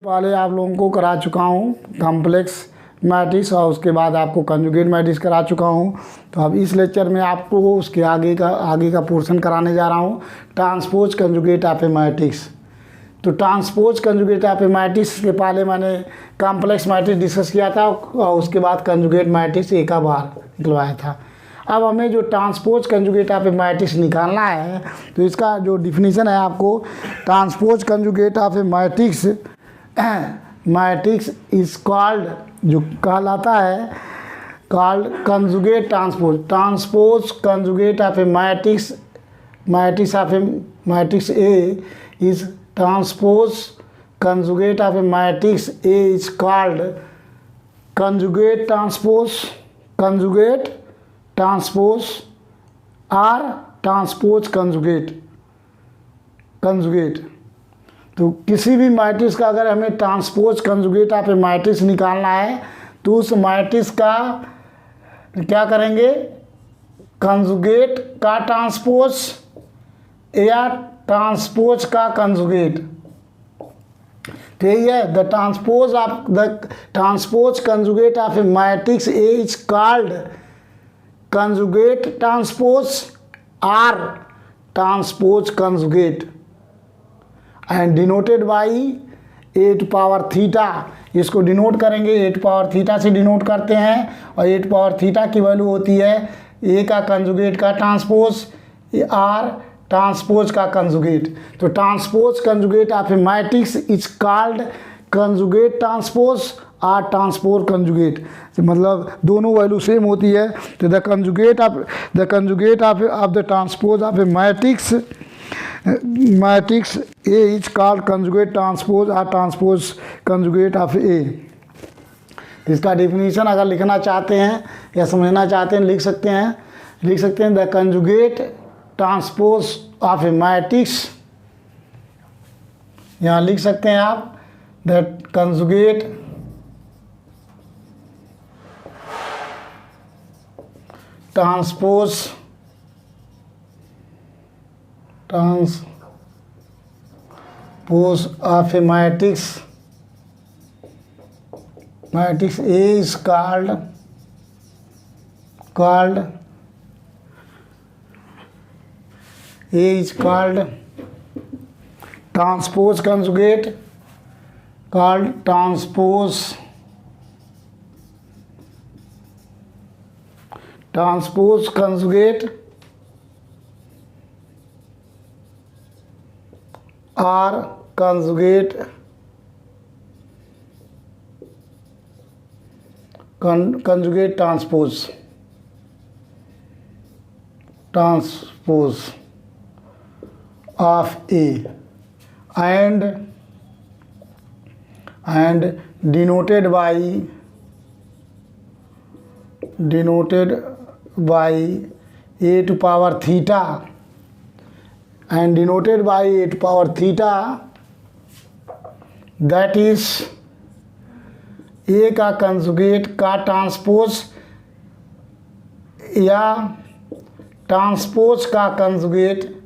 पहले आप लोगों को करा चुका हूँ कॉम्प्लेक्स मैट्रिक्स और उसके बाद आपको कंजुगेट मैट्रिक्स करा चुका हूँ। तो अब इस लेक्चर में आपको उसके आगे का पोर्शन कराने जा रहा हूँ, transpose conjugate of a matrix. तो transpose conjugate of a matrix के पहले मैंने कॉम्प्लेक्स मैट्रिक्स डिस्कस किया था और उसके बाद कंजुगेट मैट्रिक्स एक बार निकलवाया था। अब हमें जो transpose conjugate of a matrix निकालना है, तो इसका जो डिफिनीशन है आपको, transpose conjugate of a matrix matrix is called, जो कहलाता है called conjugate transpose. Transpose conjugate of a matrix of a matrix A is transpose conjugate of a matrix A is called conjugate transpose और transpose conjugate. तो किसी भी matrix का अगर हमें transpose conjugate of a matrix निकालना है तो उस मैट्रिक्स का क्या करेंगे, कंजुगेट का ट्रांसपोज या ट्रांसपोज का कंजुगेट। तो यही है, the transpose conjugate of a matrix A is called conjugate transpose और transpose conjugate and denoted by A to power theta. इसको डिनोट करेंगे, ए टू पावर थीटा से डिनोट करते हैं और ए टू पावर थीटा की वैल्यू होती है ए का कंजुगेट का ट्रांसपोज आर ट्रांसपोज का कंजुगेट। तो transpose conjugate of a matrix is called conjugate transpose or transpose conjugate. मतलब दोनों वैल्यू सेम होती है। तो the conjugate of the transpose of a matrix A is called conjugate transpose or transpose conjugate of A। इसका definition अगर लिखना चाहते हैं या समझना चाहते हैं लिख सकते हैं the conjugate transpose of a matrix. यहाँ लिख सकते हैं आप the conjugate transpose of a matrix A is called transpose conjugate, transpose conjugate or conjugate transpose of A and denoted by A to power theta and denoted by a to power theta, that is A का conjugate का transpose या transpose का conjugate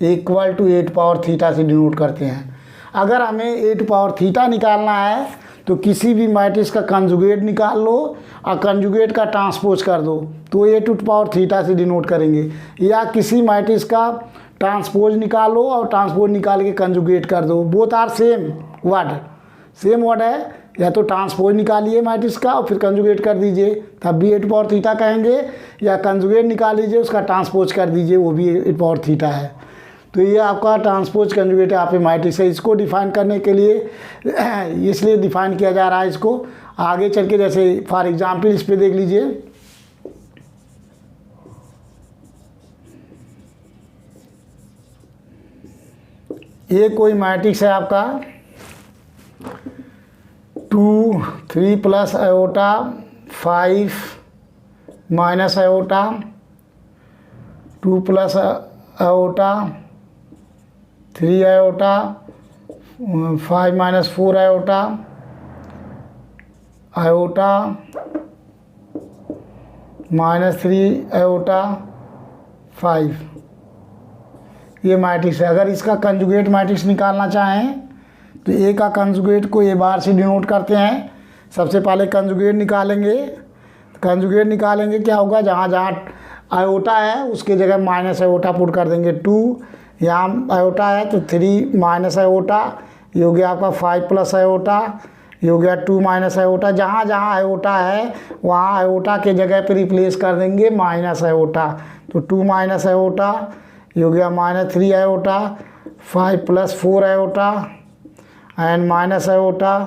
equal to A to power theta से denote करते हैं। अगर हमें ए to power theta निकालना है तो किसी भी मैट्रिक्स का कंजुगेट निकाल लो और कंजुगेट का ट्रांसपोज कर दो तो ए टू पावर थीटा से डिनोट करेंगे, या किसी मैट्रिक्स का ट्रांसपोज निकालो और ट्रांसपोज निकाल के कंजुगेट कर दो। बोथ आर सेम वर्ड है। या तो ट्रांसपोज निकालिए मैट्रिक्स का और फिर कंजुगेट कर दीजिए, तब भी ए टू पावर थीटा कहेंगे, या कंजुगेट निकाल लीजिए उसका ट्रांसपोज कर दीजिए, वो भी ए टू पावर थीटा है। तो ये आपका transpose conjugate of a matrix है। इसको डिफाइन करने के लिए इसलिए डिफाइन किया जा रहा है इसको। आगे चल के जैसे फॉर एग्जाम्पल इस पर देख लीजिए, ये कोई मैट्रिक्स है आपका 2 3 plus iota 5 minus iota 2 plus iota 3 iota 5 minus 4 iota -3 iota 5, ये मैट्रिक्स है। अगर इसका कंजुगेट मैट्रिक्स निकालना चाहें तो ए का कंजुगेट को ए बार से डिनोट करते हैं। सबसे पहले कंजुगेट निकालेंगे। कंजुगेट निकालेंगे क्या होगा, जहाँ जहाँ आयोटा है उसके जगह माइनस आयोटा पुट कर देंगे। 2 यहाँ आयोटा है तो 3 माइनस आयोटा, ये हो गया आपका 5 प्लस आयोटा, ये हो गया 2 माइनस आयोटा। जहाँ जहाँ आयोटा है वहाँ आयोटा के जगह पे रिप्लेस कर देंगे माइनस आयोटा। तो 2 माइनस आयोटा, ये हो गया -3 iota, 5 plus 4 iota and minus iota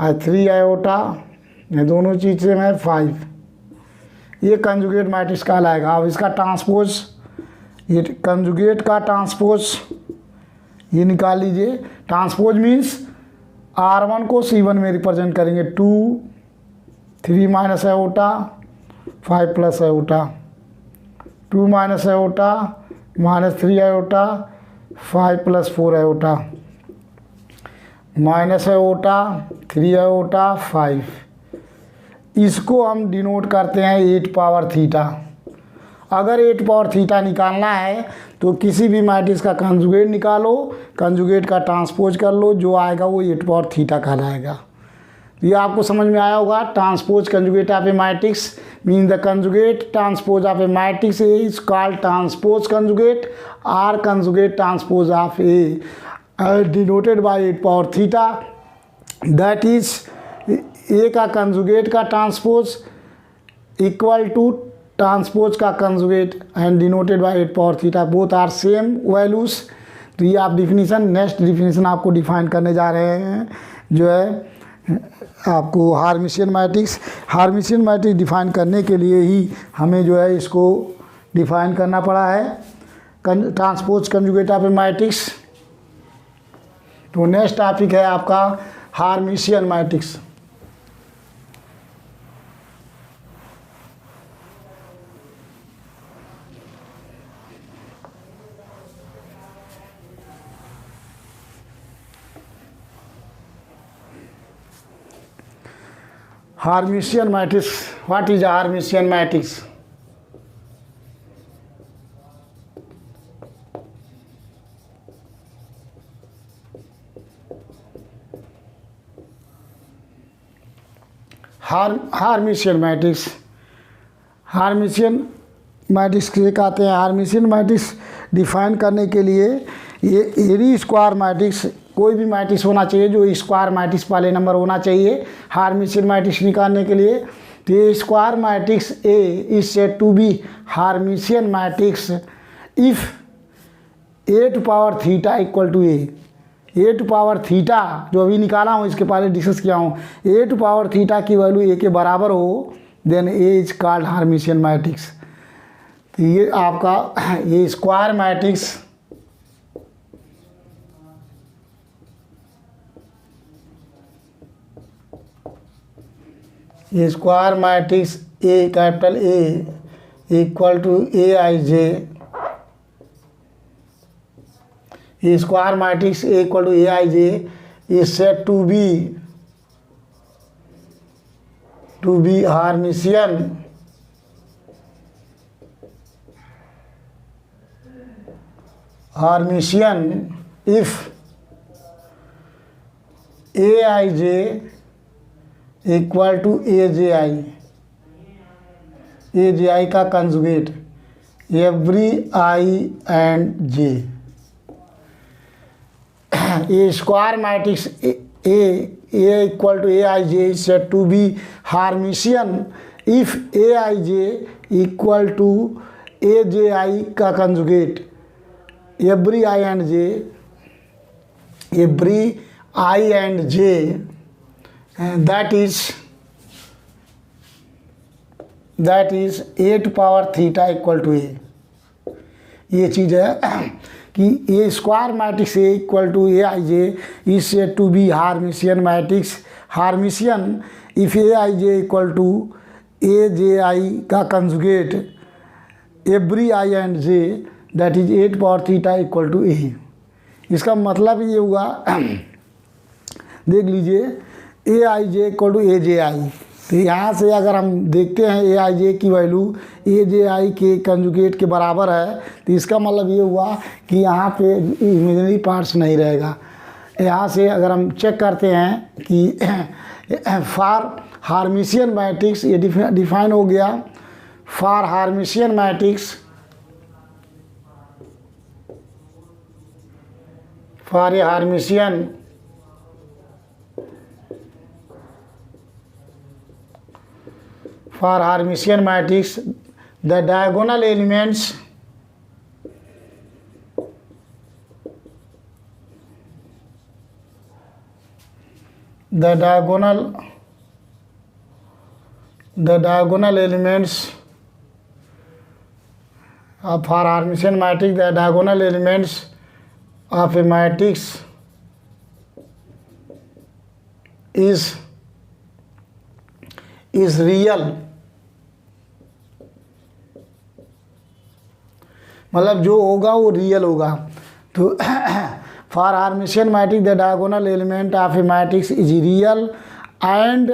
और 3 आयोटा, ये दोनों चीज़ से मैं 5। ये कंजुगेट मैट्रिक्स कहलाएगा। अब इसका ट्रांसपोज, ये कंजुगेट का ट्रांसपोज ये निकाल लीजिए। ट्रांसपोज मीन्स R1 को C1 में रिप्रेजेंट करेंगे। 2 3 minus iota 5 plus iota, 2 minus iota -3 iota 5 plus 4 iota, minus iota 3 iota 5। इसको हम डिनोट करते हैं 8 पावर थीटा। अगर 8 पावर थीटा निकालना है तो किसी भी मैट्रिक्स का कंजुगेट निकालो, कंजुगेट का ट्रांसपोज कर लो, जो आएगा वो 8 पावर थीटा कहलाएगा। ये आपको समझ में आया होगा। Transpose conjugate of a matrix mean the conjugate transpose of a matrix is called transpose conjugate or conjugate transpose of A denoted by 8 power theta. That is A का कंजुगेट का transpose equal to transpose का conjugate and denoted by 8 power theta, both are same values. तो ये आप definition, next definition आपको define करने जा रहे हैं, जो है आपको Hermitian matrix. Hermitian matrix define करने के लिए ही हमें जो है इसको डिफाइन करना पड़ा है, transpose conjugate of a matrix. तो नेक्स्ट टॉपिक है आपका Hermitian matrix. Hermitian matrix. What is a Hermitian matrix? Hermitian matrix, Hermitian matrix किसे कहते हैं? हार्मिशियन मैट्रिक्स डिफाइन करने के लिए ये एरी स्क्वायर मैट्रिक्स, कोई भी मैट्रिक्स होना चाहिए जो स्क्वायर मैट्रिक्स पहले नंबर होना चाहिए हार्मिशियन मैट्रिक्स निकालने के लिए। तो ये square matrix A is said to be Hermitian matrix if A to power theta equal to A to power theta जो अभी निकाला हूँ, इसके पहले डिस्कस किया हूँ, ए टू पावर थीटा की वैल्यू ए के बराबर हो, then A is called Hermitian matrix. तो ये आपका ये स्क्वायर मैट्रिक्स ये square matrix A capital A equal to A I J, ये square matrix A equal to A I J is said to be Hermitian if A I J equal to A J I का conjugate every I and J. A square matrix A equal to A I J is said to be Hermitian if A I J equal to A J I का conjugate every I and J that is A to power theta equal to A. ये चीज़ है कि A square matrix A equal to A I J is said to be Hermitian matrix. Hermitian if A I J equal to A J I का conjugate every I and J that is 8 power theta equal to A. इसका मतलब ये हुआ, देख लीजिए, ए I J equal to A J आई। तो यहाँ से अगर हम देखते हैं ए आई जे की वैल्यू ए जे आई के कंजुगेट के बराबर है, तो इसका मतलब ये हुआ कि यहाँ पे इमेजिनरी पार्ट्स नहीं रहेगा। यहाँ से अगर हम चेक करते हैं कि फॉर हार्मिशियन मैट्रिक्स ये डिफाइन हो गया। For Hermitian matrix, for a Hermitian matrix the diagonal elements of for Hermitian matrix, the diagonal elements of a matrix is real, मतलब जो होगा वो रियल होगा। तो for Hermitian matrix the diagonal element of a matrix is real and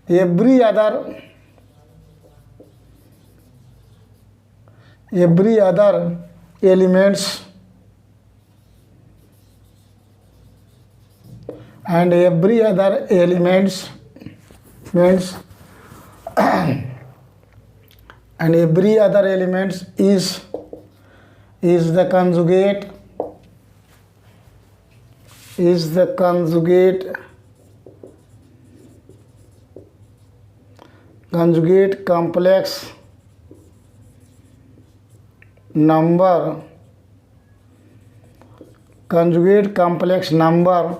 every other elements and every other elements and every other elements is the conjugate complex number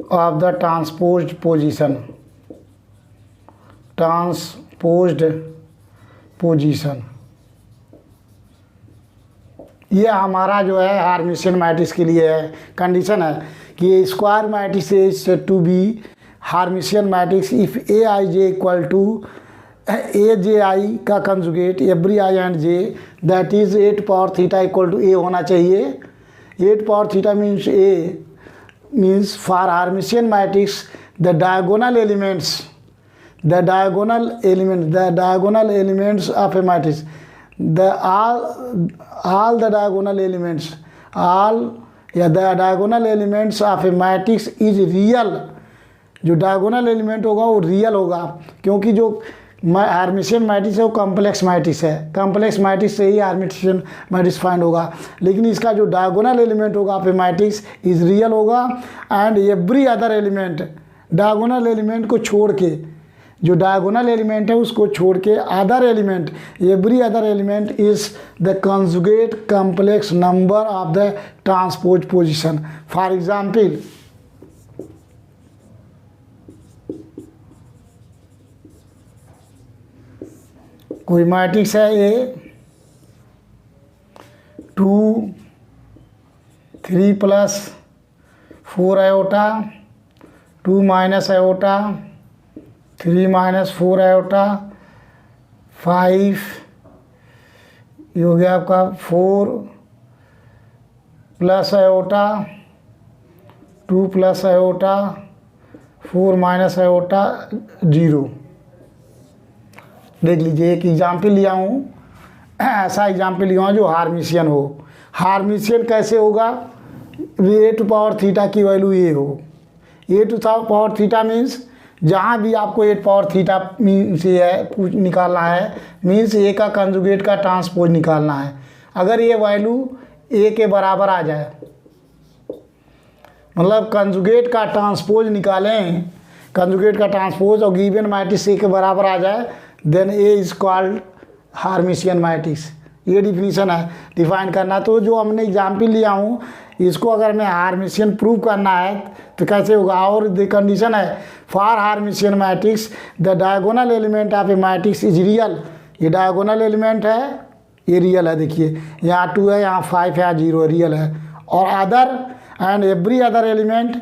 of the transposed position। ये हमारा जो है हार्मिशियन matrix के लिए है, condition है कि square matrix is said to be Hermitian matrix if A I J equal to A J I का conjugate every I and J, that is 8 power theta equal to A होना चाहिए। 8 power theta means A means for Hermitian matrix the diagonal elements of a matrix, the diagonal elements of a matrix is real। जो diagonal element होगा वो real होगा, क्योंकि जो हार्मिशियन matrix है वो कॉम्प्लेक्स मैट्रिक्स है। कॉम्प्लेक्स मैट्रिक्स से ही हार्मिशियन मैट्रिक्स फाइंड होगा, लेकिन इसका जो डायगोनल एलिमेंट होगा पे मैट्रिक्स इज रियल होगा। And every other element, diagonal element को छोड़ के, जो डायगोनल एलिमेंट है उसको छोड़ के other element, every other element is the conjugate complex number of the transpose position. For example, कोई मैट्रिक्स है ए 2 3 plus 4 iota 2 minus iota 3 minus 4 iota 5, ये हो गया आपका 4 plus iota 2 plus iota 4 minus iota 0। देख लीजिए, एक एग्जाम्पल लिया हूँ, ऐसा एग्जाम्पल लिया हूँ जो हार्मिशियन हो। हार्मिशियन कैसे होगा? 8 पावर थीटा की वैल्यू ये हो। 8 पावर थीटा मीन्स जहाँ भी आपको 8 पावर थीटा मीन्स ये है निकालना है, मीन्स ए का कंजुगेट का ट्रांसपोज निकालना है। अगर ये वैल्यू ए के बराबर आ जाए, मतलब कंजुगेट का ट्रांसपोज निकालें, कंजुगेट का ट्रांसपोज और गिवन मैट्रिक्स ए के बराबर आ जाए, then A is called Hermitian matrix. ये डिफिनीशन है, डिफाइन करना। तो जो हमने एग्जाम्पल लिया हूँ, इसको अगर मैं हार्मिशियन प्रूव करना है तो कैसे होगा? और द कंडीशन है for Hermitian matrix the diagonal element of a matrix is real. ये डायगोनल एलिमेंट है, ये रियल है। देखिए यहाँ 2 है, यहाँ 5 है, यहाँ 0 है, रियल है। और other and every other element,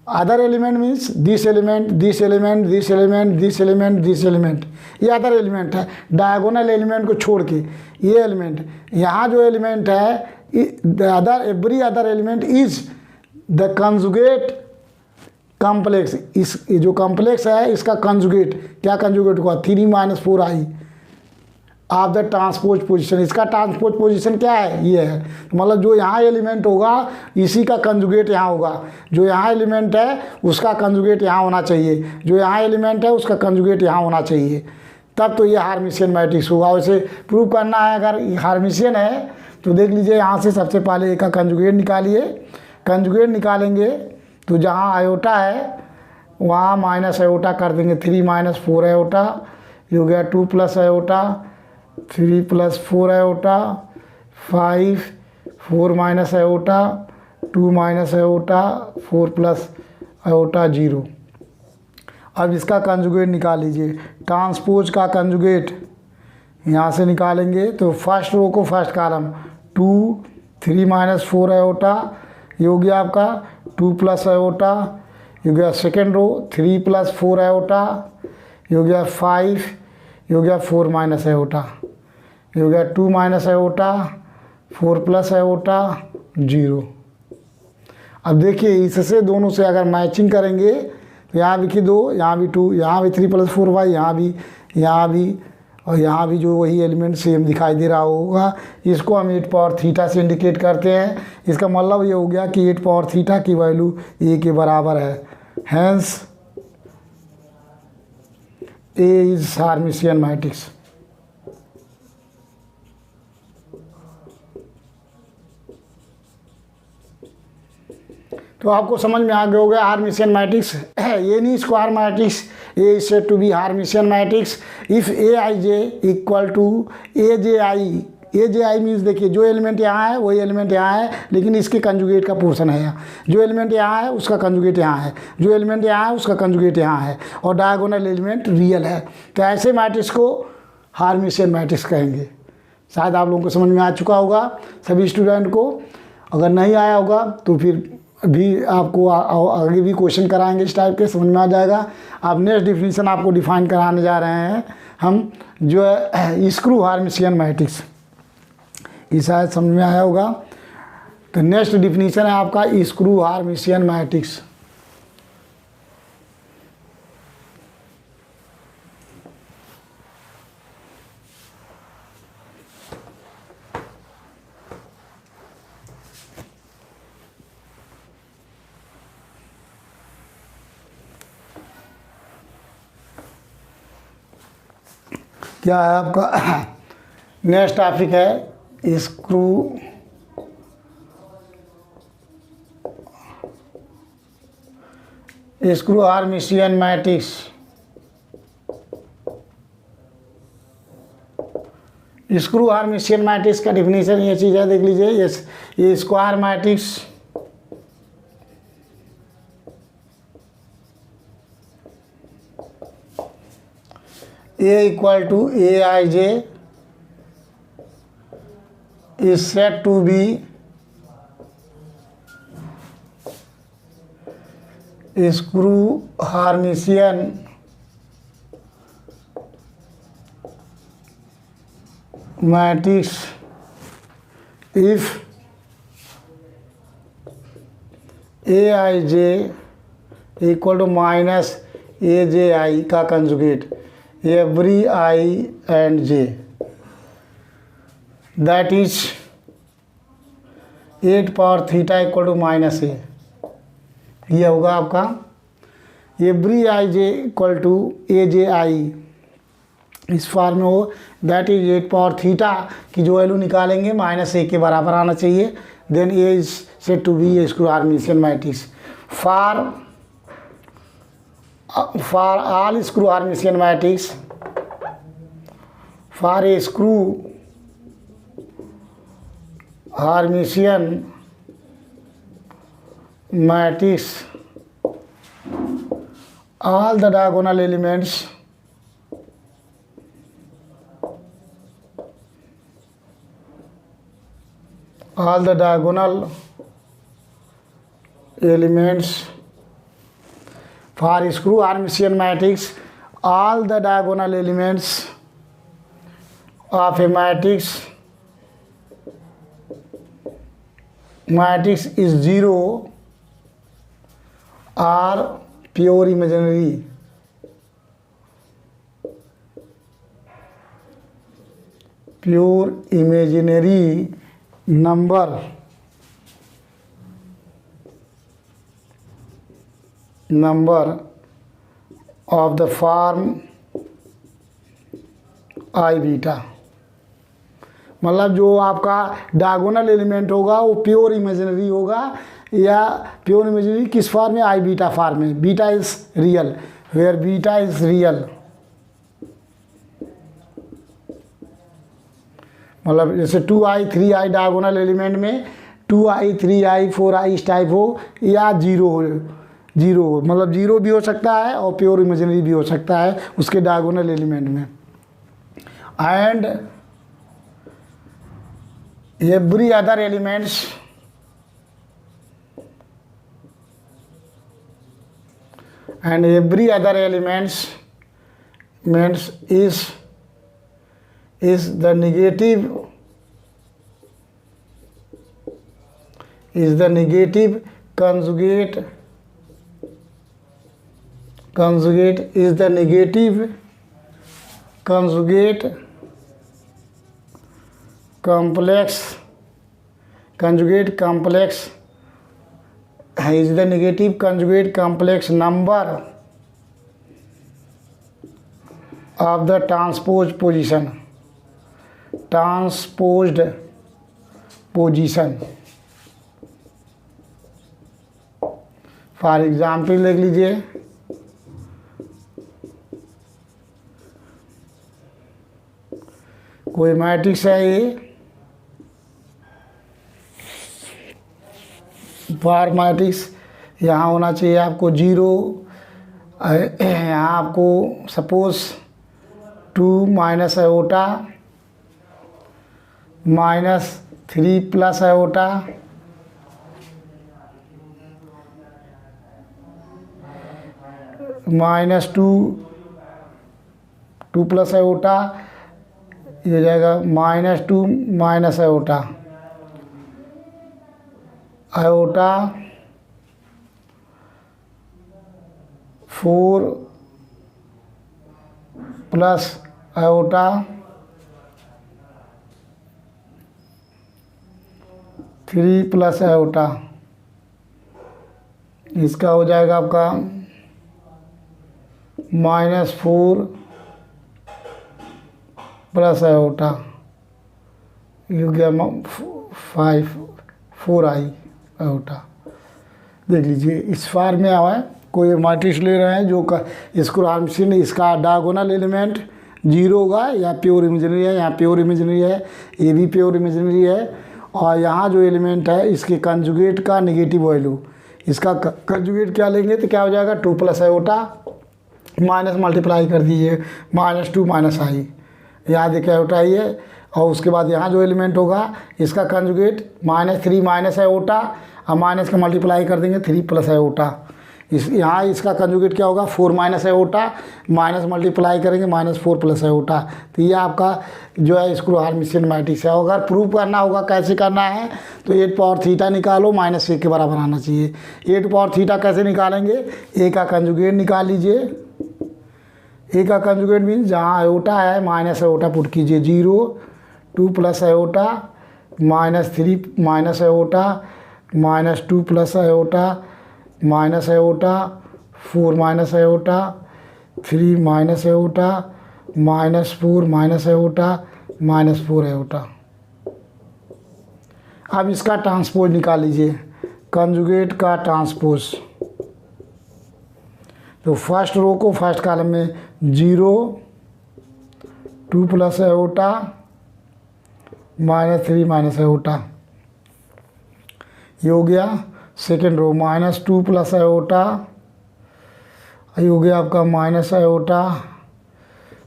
other element means this element, this element, this element, this element, this element, ये अदर एलिमेंट है। डायगोनल एलिमेंट को छोड़ के ये एलिमेंट, यहाँ जो एलिमेंट है the other every other element is the conjugate complex. इस जो कॉम्प्लेक्स है इसका कंजुगेट, क्या कंजुगेट हुआ? 3 minus 4 I of the transpose position. इसका ट्रांसपोज पोजीशन क्या है, ये है, मतलब जो यहाँ एलिमेंट होगा इसी का कंजुगेट यहाँ होगा। जो यहाँ एलिमेंट है उसका कंजुगेट यहाँ होना चाहिए, जो यहाँ एलिमेंट है उसका कंजुगेट यहाँ होना चाहिए, तब तो ये हार्मिशियन मैट्रिक्स होगा। वैसे प्रूव करना है अगर हार्मिशियन है तो देख लीजिए, यहाँ से सबसे पहले एक का कंजुगेट निकालिए। कंजुगेट निकालेंगे तो जहाँ आयोटा है वहाँ माइनस आयोटा कर देंगे, 3 - 4 आयोटा, ये हो गया 2 + iota, 3 + 4 iota, 5, 4 - iota, 2 - iota, 4 + iota 0। अब इसका कंजुगेट निकाल लीजिए। ट्रांसपोज का कंजुगेट यहाँ से निकालेंगे तो फर्स्ट रो को फर्स्ट कॉलम 2, 3 - 4 आयोटा, ये हो गया आपका 2 + आयोटा, ये हो गया सेकेंड रो 3 + 4 आयोटा, ये हो गया 5, ये हो गया 4 - आयोटा, ये हो गया 2 - आयोटा, 4 + आयोटा 0। अब देखिए इससे दोनों से अगर मैचिंग करेंगे तो यहाँ भी 2, यहाँ भी 2, यहाँ भी 3 + 4y, यहाँ भी और यहाँ भी जो वही एलिमेंट सेम दिखाई दे रहा होगा। इसको हम 8 पावर थीटा से इंडिकेट करते हैं। इसका मतलब ये हो गया कि 8 पावर थीटा की वैल्यू a के बराबर है। Hence a is Hermitian matrix. तो आपको समझ में आ गया होगा हार्मिशियन मैट्रिक्स ये नहीं square matrix, A is said to be Hermitian matrix if aij equal to AJI। AJI means देखिए जो एलिमेंट यहाँ है वही एलिमेंट यहाँ है, लेकिन इसके कंजुगेट का पोर्शन है यहाँ। जो एलिमेंट यहाँ है उसका कंजुगेट यहाँ है, जो एलिमेंट यहाँ है उसका कंजुगेट यहाँ है, और डायगोनल एलिमेंट रियल है। तो ऐसे मैट्रिक्स को हार्मिशियन मैट्रिक्स कहेंगे। शायद आप लोगों को समझ में आ चुका होगा सभी स्टूडेंट को। अगर नहीं आया होगा तो फिर भी आपको आगे भी क्वेश्चन कराएंगे इस टाइप के, समझ में आ जाएगा। अब नेक्स्ट डिफिनीशन आपको डिफाइन कराने जा रहे हैं हम, जो है स्क्रू हार्मिशियन मैट्रिक्स। ये शायद समझ में आया होगा। तो नेक्स्ट डिफिनीशन है आपका स्क्रू हार्मिशियन मैट्रिक्स। क्या है आपका नेक्स्ट टॉपिक है skew Hermitian matrix. Skew Hermitian matrix का डिफिनीशन ये चीज़ है, देख लीजिए। ये square matrix A equal to Aij is said to be screw Hermitian matrix if Aij equal to minus AJI का conjugate every I and j, that is 8 power theta equal to minus a। ये होगा आपका every i J equal to AJI इस form में हो, that is 8 power theta की जो value निकालेंगे -a के बराबर आना चाहिए। Then A is said to be a screw Hermitian matrix for all screw Hermitian matrix, for a screw Hermitian matrix, all the diagonal elements for screw Hermitian matrix, all the diagonal elements of a matrix is 0 or pure imaginary। Pure imaginary number of the form I beta, मतलब जो आपका diagonal element होगा वो pure imaginary होगा, या pure imaginary किस form में, i beta form में। Beta is real, where beta is real, मतलब जैसे 2i 3i डायगोनल एलिमेंट में 2i 3i 4i इस टाइप हो, या जीरो हो, मतलब जीरो भी हो सकता है और प्योर इमेजिनरी भी हो सकता है उसके डायगोनल एलिमेंट में। And every other elements is the negative conjugate complex number of the transposed position। For example देख लीजिए, कोई मैट्रिक्स है ये, फॉर मैट्रिक्स यहाँ होना चाहिए आपको 0, यहाँ आपको suppose 2 minus iota -3 plus iota -2 plus iota, ये हो जाएगा -2 minus iota 4 plus iota 3 plus iota, इसका हो जाएगा आपका -4 प्लस आयोटा, ये हो गया 4i आयोटा। देख लीजिए इस फॉर्म में आया है, कोई मैट्रिक्स ले रहे हैं जो इसको आर्मसिन, इसका डायगोनल एलिमेंट 0 होगा, या प्योर इमेजिनरी है, यहाँ प्योर इमेजिनरी है, ये भी प्योर इमेजिनरी है, और यहाँ जो एलिमेंट है इसके कंजुगेट का नेगेटिव वैल्यू, इसका कंजुगेट क्या लेंगे तो क्या हो जाएगा 2 प्लस आयोटा माइनस मल्टीप्लाई कर दीजिए -2 माइनस i, यहाँ देखिए आयोटा ही है, और उसके बाद यहाँ जो एलिमेंट होगा इसका कंजुगेट -3 माइनस आयोटा, और माइनस का मल्टीप्लाई कर देंगे 3 प्लस आयोटा, यहाँ इसका कंजुगेट क्या होगा 4 माइनस आयोटा, माइनस मल्टीप्लाई करेंगे -4 प्लस आयोटा। तो ये आपका जो है इसको हार्मिशियन मैट्रिक्स है। अगर प्रूव करना होगा कैसे करना है तो 8 पावर थीटा निकालो, -1 के बराबर आना चाहिए। 8 पावर थीटा कैसे निकालेंगे, ए का कंजुगेट निकाल लीजिए, ए का कंजुगेट मीन्स जहाँ आयोटा है माइनस आयोटा पुट कीजिए, 0 2 plus iota -3 minus iota -2 plus iota minus iota 4 minus iota 3 minus iota -4 minus iota -4 iota. अब इसका ट्रांसपोज निकाल लीजिए, कंजुगेट का ट्रांसपोज। तो फर्स्ट रो को फर्स्ट कॉलम में 0 2 प्लस आयोटा -3 माइनस आयोटा, ये हो गया। सेकेंड रो -2 प्लस आयोटा, ये हो गया आपका minus iota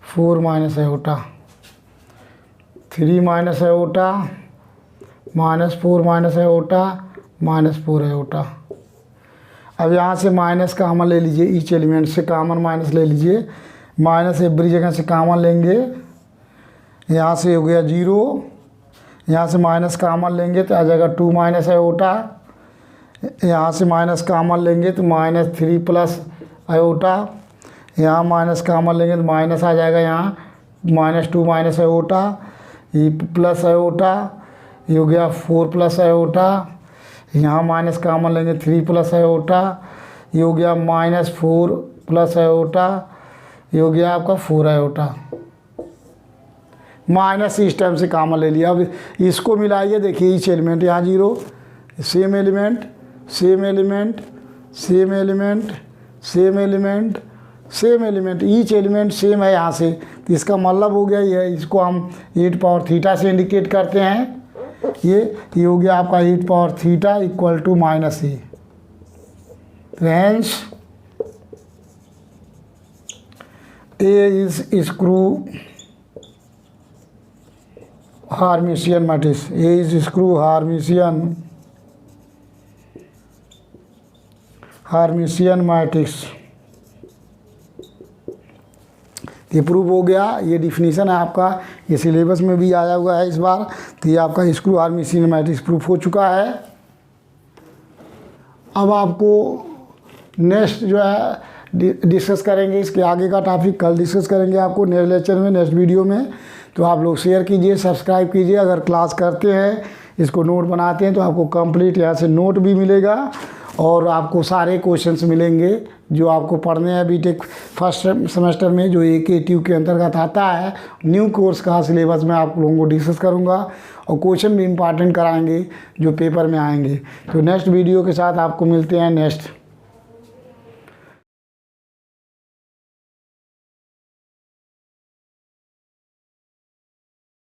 4 minus iota, 3 minus iota -4 minus iota -4 iota. अब यहाँ से माइनस कामन ले लीजिए, ईच एलिमेंट से कामन माइनस ले लीजिए, माइनस एवरी जगह से कामन लेंगे, यहाँ से हो गया 0, यहाँ से माइनस कामन लेंगे तो आ जाएगा 2 माइनस आयोटा, यहाँ से माइनस कामन लेंगे तो -3 प्लस आयोटा, यहाँ माइनस कामन लेंगे तो माइनस आ जाएगा यहाँ -2 minus iota, E plus iota, ये हो गया 4 प्लस आयोटा, यहाँ माइनस कॉमन लेंगे 3 प्लस आयोटा, ये हो गया -4 प्लस आयोटा, ये हो गया आपका 4 आयोटा, माइनस इस टाइम से कॉमन ले लिया। अब इसको मिलाइए, देखिए ईच एलिमेंट, यहाँ 0, same element same element same element same element same element, each element same है यहाँ से, तो इसका मतलब हो गया ये, इसको हम 8 पावर थीटा से इंडिकेट करते हैं। ये हो गया आपका 8 power theta equal to -e। Hence A is screw Hermitian matrix, A is screw Hermitian matrix। ये प्रूव हो गया, ये डिफिनीशन है आपका, ये सिलेबस में भी आया हुआ है इस बार। तो ये आपका स्क्रू हर्मिटियन मैट्रिक्स प्रूफ हो चुका है। अब आपको नेक्स्ट जो है डिस्कस करेंगे, इसके आगे का टॉपिक कल डिस्कस करेंगे आपको नेक्स्ट लेक्चर में, नेक्स्ट वीडियो में। तो आप लोग शेयर कीजिए, सब्सक्राइब कीजिए। अगर क्लास करते हैं, इसको नोट बनाते हैं, तो आपको कंप्लीट यहाँ से नोट भी मिलेगा और आपको सारे क्वेश्चंस मिलेंगे जो आपको पढ़ने हैं बीटेक फर्स्ट सेमेस्टर में, जो AKTU के अंतर्गत आता है। न्यू कोर्स का सिलेबस में आप लोगों को डिस्कस करूँगा और क्वेश्चन भी इम्पॉर्टेंट कराएंगे जो पेपर में आएंगे। तो नेक्स्ट वीडियो के साथ आपको मिलते हैं नेक्स्ट